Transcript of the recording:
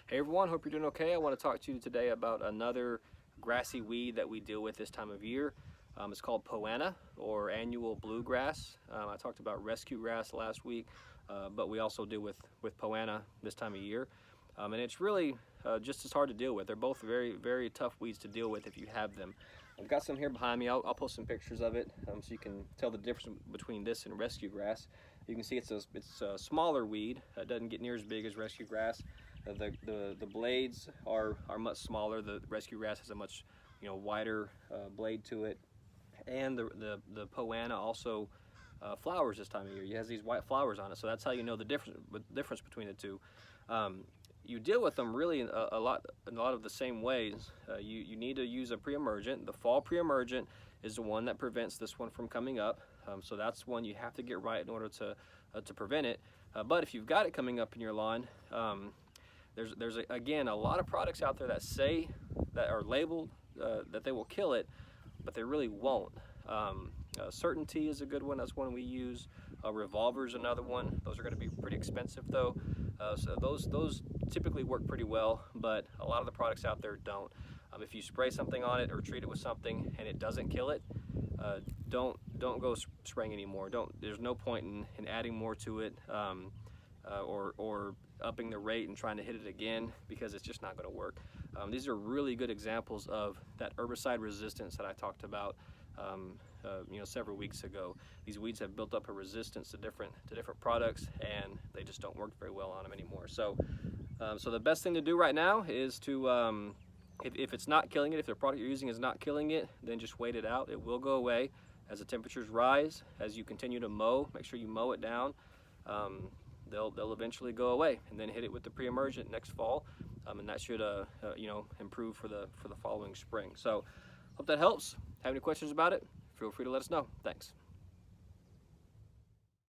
Hey everyone, hope you're doing okay. I want to talk to you today about another grassy weed that we deal with this time of year. It's called Poa Annua, or annual bluegrass. I talked about rescue grass last week, but we also deal with Poa Annua this time of year. And it's really just as hard to deal with. They're both very tough weeds to deal with if you have them. I've got some here behind me. I'll post some pictures of it so you can tell the difference between this and rescue grass. You can see it's a smaller weed. It doesn't get near as big as rescue grass. The blades are much smaller. The rescue grass has a much wider blade to it, and the Poa Annua also flowers this time of year. It has these white flowers on it, so that's how you know the difference between the two. You deal with them really in a lot of the same ways. You need to use a pre-emergent. The fall pre-emergent is the one that prevents this one from coming up. So that's one you have to get right in order to prevent it. But if you've got it coming up in your lawn, there's again a lot of products out there that say that are labeled that they will kill it, but they really won't. Certainty is a good one. That's one we use. Revolver is another one. Those are going to be pretty expensive though. So those typically work pretty well, but a lot of the products out there don't. If you spray something on it or treat it with something and it doesn't kill it, don't go spraying anymore. There's no point in adding more to it or upping the rate and trying to hit it again, because it's just not going to work. These are really good examples of that herbicide resistance that I talked about several weeks ago. These weeds have built up a resistance to different products, and they just don't work very well on them anymore. So the best thing to do right now is to if it's not killing it, if the product you're using is not killing it, then just wait it out. It will go away as the temperatures rise. As you continue to mow, make sure you mow it down. They'll eventually go away, and then hit it with the pre-emergent next fall, and that should improve for the following spring. So hope that helps. Have any questions about it? Feel free to let us know. Thanks.